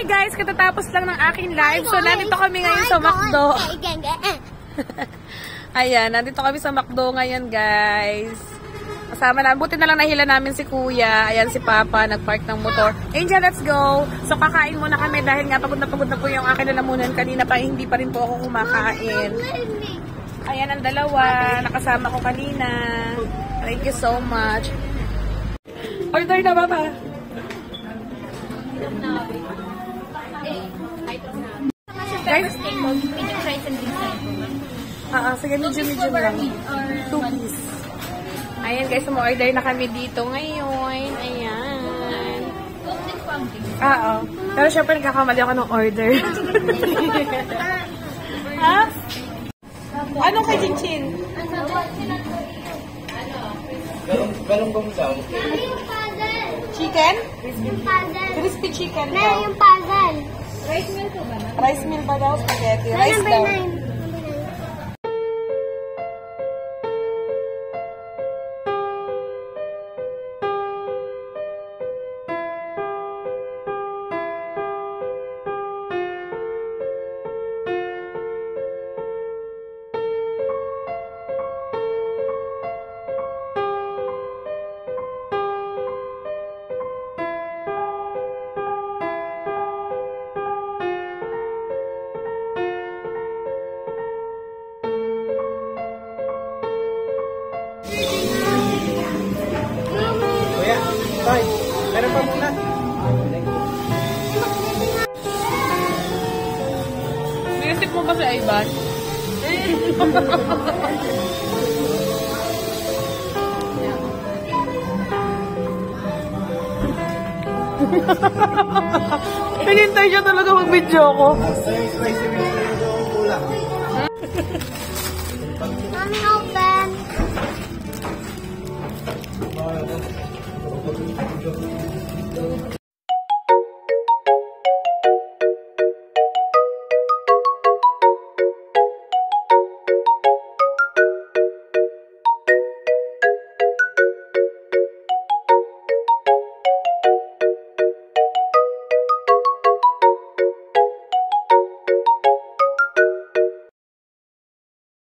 Hi guys! Katatapos lang ng aking live. So, nandito kami ngayon sa McDo. Ayan, nandito kami sa McDo ngayon guys. Kasama na. Buti na lang nahila namin si Kuya. Ayan si Papa, nagpark ng motor. Angel, let's go! So, kakain muna kami dahil nga pagod na po yung akin lalamunan. Kanina pa, hindi pa rin po ako kumakain. Ayan ang dalawa. Nakasama ko kanina. Thank you so much. Order na ba pa? Guys, medium fries and big size. sige, medium lang. 2 piece. Ayan guys, mo-order na kami dito ngayon. Ayan. Oo. Pero syempre nagkakamali ako ng order. Ha? Anong kay Chinchin? Galong bangsaw. Chicken? Yung puzzle. Crispy chicken Na daw. yung puzzle. Rice meal po ba? Rice meal ba daw? Spaghetti. Rice daw. Kuya, Toy, meron pa muna. Nilisip mo ba si Ivan? Pinintay siya talaga mag-video ko. Spicy meal yung kulang. Mommy, open.